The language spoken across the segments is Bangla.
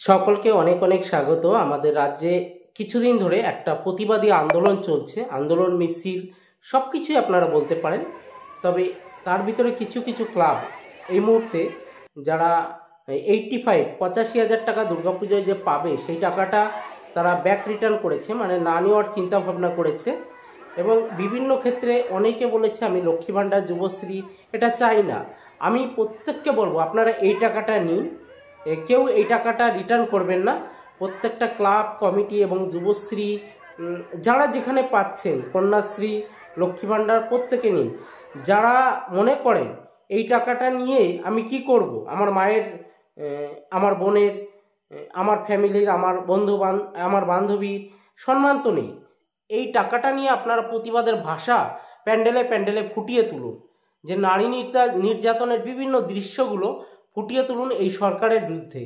সকলকে অনেক অনেক স্বাগত। আমাদের রাজ্যে কিছুদিন ধরে একটা প্রতিবাদী আন্দোলন চলছে, আন্দোলন মিছিল সবকিছুই আপনারা বলতে পারেন। তবে তার ভিতরে কিছু কিছু ক্লাব এই মুহূর্তে যারা 85 টাকা দুর্গাপূজায় যে পাবে সেই টাকাটা তারা ব্যাক রিটার্ন করেছে, মানে না নেওয়ার চিন্তা ভাবনা করেছে। এবং বিভিন্ন ক্ষেত্রে অনেকে বলেছে আমি লক্ষ্মী ভাণ্ডার, যুবশ্রী এটা চাই না। আমি প্রত্যেককে বলবো আপনারা এই টাকাটা নিন, কেউ এই টাকাটা রিটার্ন করবেন না। প্রত্যেকটা ক্লাব কমিটি এবং যুবশ্রী যারা যেখানে পাচ্ছেন, কন্যাশ্রী, লক্ষ্মী ভাণ্ডার প্রত্যেকে নিন। যারা মনে করেন এই টাকাটা নিয়ে আমি কি করব, আমার মায়ের, আমার বোনের, আমার ফ্যামিলির, আমার আমার বান্ধবীর সম্মান তো নেই, এই টাকাটা নিয়ে আপনারা প্রতিবাদের ভাষা প্যান্ডেলে প্যান্ডেলে ফুটিয়ে তুলুন। যে নারী নির্যাতনের বিভিন্ন দৃশ্যগুলো ফুটিয়ে তুলুন এই সরকারের বিরুদ্ধে।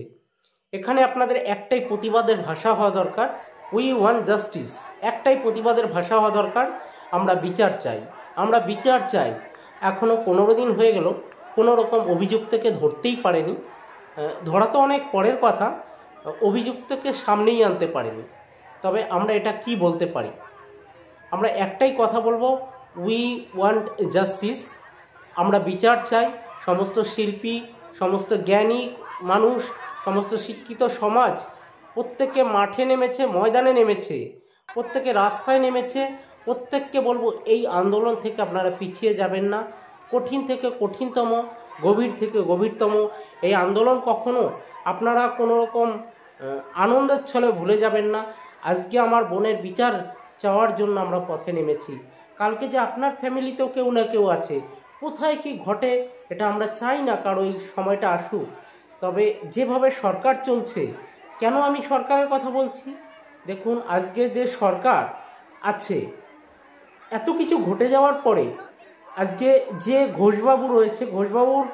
এখানে আপনাদের একটাই প্রতিবাদের ভাষা হওয়া দরকার, উই ওয়ান্ট জাস্টিস। একটাই প্রতিবাদের ভাষা হওয়া দরকার, আমরা বিচার চাই, আমরা বিচার চাই। এখনও 15 দিন হয়ে গেল, কোনো রকম অভিযুক্তকে ধরতেই পারেনি। ধরা তো অনেক পরের কথা, অভিযুক্তকে সামনেই আনতে পারেনি। তবে আমরা এটা কি বলতে পারি, আমরা একটাই কথা বলবো, উই ওয়ান্ট জাস্টিস। আমরা বিচার চাই। সমস্ত শিল্পী, সমস্ত জ্ঞানী মানুষ, সমস্ত শিক্ষিত সমাজ প্রত্যেকে মাঠে নেমেছে, ময়দানে নেমেছে, প্রত্যেকে রাস্তায় নেমেছে। প্রত্যেককে বলবো এই আন্দোলন থেকে আপনারা পিছিয়ে যাবেন না। কঠিন থেকে কঠিনতম, গভীর থেকে গভীরতম এই আন্দোলন কখনো আপনারা কোনো রকম আনন্দের ছলে ভুলে যাবেন না। আজকে আমার বোনের বিচার চাওয়ার জন্য আমরা পথে নেমেছি। কালকে যে আপনার ফ্যামিলিতেও কেউ না কেউ আছে, কোথায় কি ঘটে এটা আমরা চাই না কারো এই সময়টা আসুক। তবে যেভাবে সরকার চলছে, কেন আমি সরকারের কথা বলছি, দেখুন আজকে যে সরকার আছে, এত কিছু ঘটে যাওয়ার পরে আজকে যে ঘোষবাবু রয়েছে, ঘোষবাবুর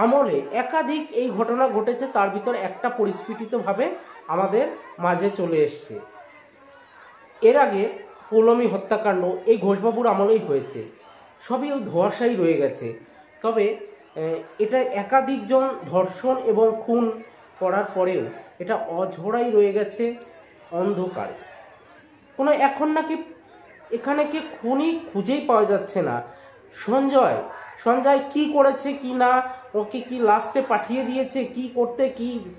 আমলে একাধিক এই ঘটনা ঘটেছে, তার ভিতরে একটা পরিস্ফুটিতভাবে আমাদের মাঝে চলে এসছে। এর আগে পৌলমী হত্যাকাণ্ড এই ঘোষবাবুর আমলেই হয়েছে, সবই ধোঁয়াশাই রয়ে গেছে। তবে এটা একাধিকজন ধর্ষণ এবং খুন করার পরেও এটা অঝোড়াই রয়ে গেছে অন্ধকারে। কোনো এখন নাকি এখানে কি খুনি খুঁজেই পাওয়া যাচ্ছে না। সঞ্জয় কি করেছে কি না, ওকে কি লাস্টে পাঠিয়ে দিয়েছে কি করতে,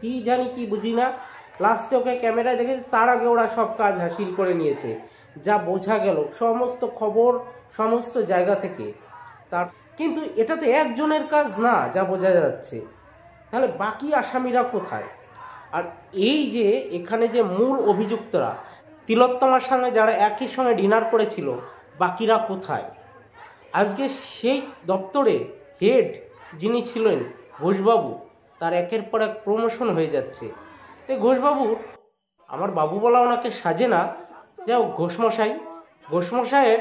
কি জানি কি বুঝি না। লাস্টে ওকে ক্যামেরায় দেখেছে, তার আগে ওরা সব কাজ হাসিল করে নিয়েছে, যা বোঝা গেল সমস্ত খবর সমস্ত জায়গা থেকে। তার কিন্তু এটা তো একজনের কাজ না, যা বোঝা যাচ্ছে। তাহলে বাকি আসামিরা কোথায়? আর এই যে এখানে যে মূল অভিযুক্তরা, তিলোত্তমার সঙ্গে যারা একই সঙ্গে ডিনার করেছিল, বাকিরা কোথায়? আজকে সেই দপ্তরে হেড যিনি ছিলেন ঘোষবাবু, তার একের পর এক প্রমোশন হয়ে যাচ্ছে। তো ঘোষবাবুর, আমার বাবু বলা ওনাকে সাজে না, যাও ঘোষমশাইয়ের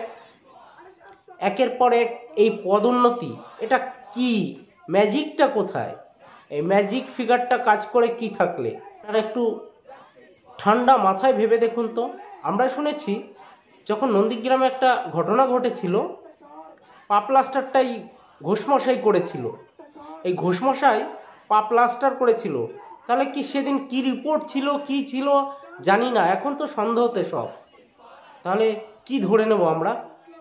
একের পর এক এই পদোন্নতি, এটা কি ম্যাজিকটা কোথায়? এই ম্যাজিক ফিগারটা কাজ করে কি থাকলে? আর একটু ঠান্ডা মাথায় ভেবে দেখুন তো। আমরা শুনেছি যখন নন্দীগ্রামে একটা ঘটনা ঘটেছিল, পা প্লাস্টারটাই ঘোষমশাই করেছিল। এই ঘোষমশাই পা প্লাস্টার করেছিল, তাহলে কি সেদিন কি রিপোর্ট ছিল, কি ছিল জানি না, এখন তো সন্দেহতে সব। তাহলে কি ধরে নেব আমরা?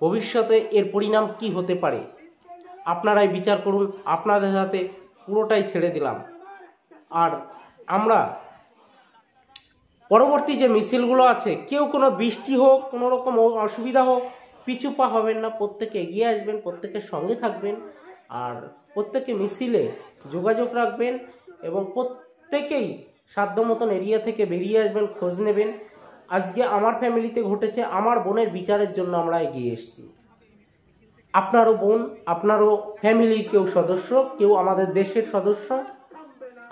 ভবিষ্যতে এর পরিণাম কি হতে পারে আপনারাই বিচার করুন। আপনাদের হাতে পুরোটাই ছেড়ে দিলাম। আর আমরা পরবর্তী যে মিছিলগুলো আছে, কেউ কোনো বৃষ্টি হোক, কোনো রকম অসুবিধা হোক, পিছু পা হবেন না, প্রত্যেকে এগিয়ে আসবেন, প্রত্যেকের সঙ্গে থাকবেন, আর প্রত্যেকে মিছিলে যোগাযোগ রাখবেন এবং প্রত্যেকেই সাধ্য মতন এরিয়া থেকে বেরিয়ে আসবেন, খোঁজ নেবেন। আজকে আমার ফ্যামিলিতে ঘটেছে, আমার বোনের বিচারের জন্য আমরা এগিয়ে এসেছি। আপনারও বোন, আপনারও ফ্যামিলির কেউ সদস্য, কেউ আমাদের দেশের সদস্য,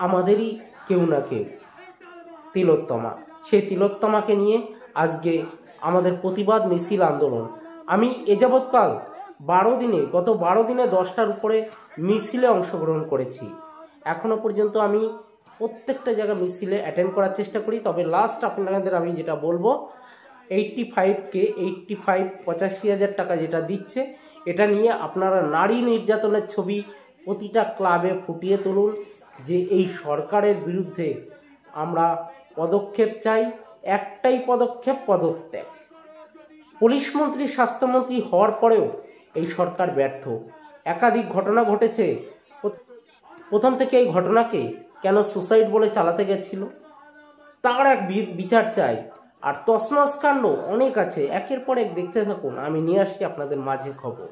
আমাদেরই কেউ না কেউ তিলোত্তমা। সেই তিলোত্তমাকে নিয়ে আজকে আমাদের প্রতিবাদ মিছিল আন্দোলন। আমি এ যাবৎকাল গত 12 দিনে 10টার উপরে মিছিলে অংশগ্রহণ করেছি। এখনো পর্যন্ত আমি প্রত্যেকটা জায়গায় মিছিলে অ্যাটেন্ড করার চেষ্টা করি। তবে লাস্ট আপনাদের আমি যেটা বলবো, 85,000 টাকা যেটা দিচ্ছে, এটা নিয়ে আপনারা নারী নির্যাতনের ছবি প্রতিটা ক্লাবে ফুটিয়ে তুলুন, যে এই সরকারের বিরুদ্ধে আমরা পদক্ষেপ চাই, একটাই পদক্ষেপ, পদত্যাগ। পুলিশ মন্ত্রী, স্বাস্থ্যমন্ত্রী হওয়ার পরেও এই সরকার ব্যর্থ। একাধিক ঘটনা ঘটেছে। প্রথম থেকে এই ঘটনাকে কেন সুসাইড বলে চালাতে গেছিল, তার এক বিচার চাই। আর তছনছ কাণ্ড অনেক আছে, একের পর এক দেখতে থাকুন, আমি নিয়ে আসছি আপনাদের মাঝে খবর।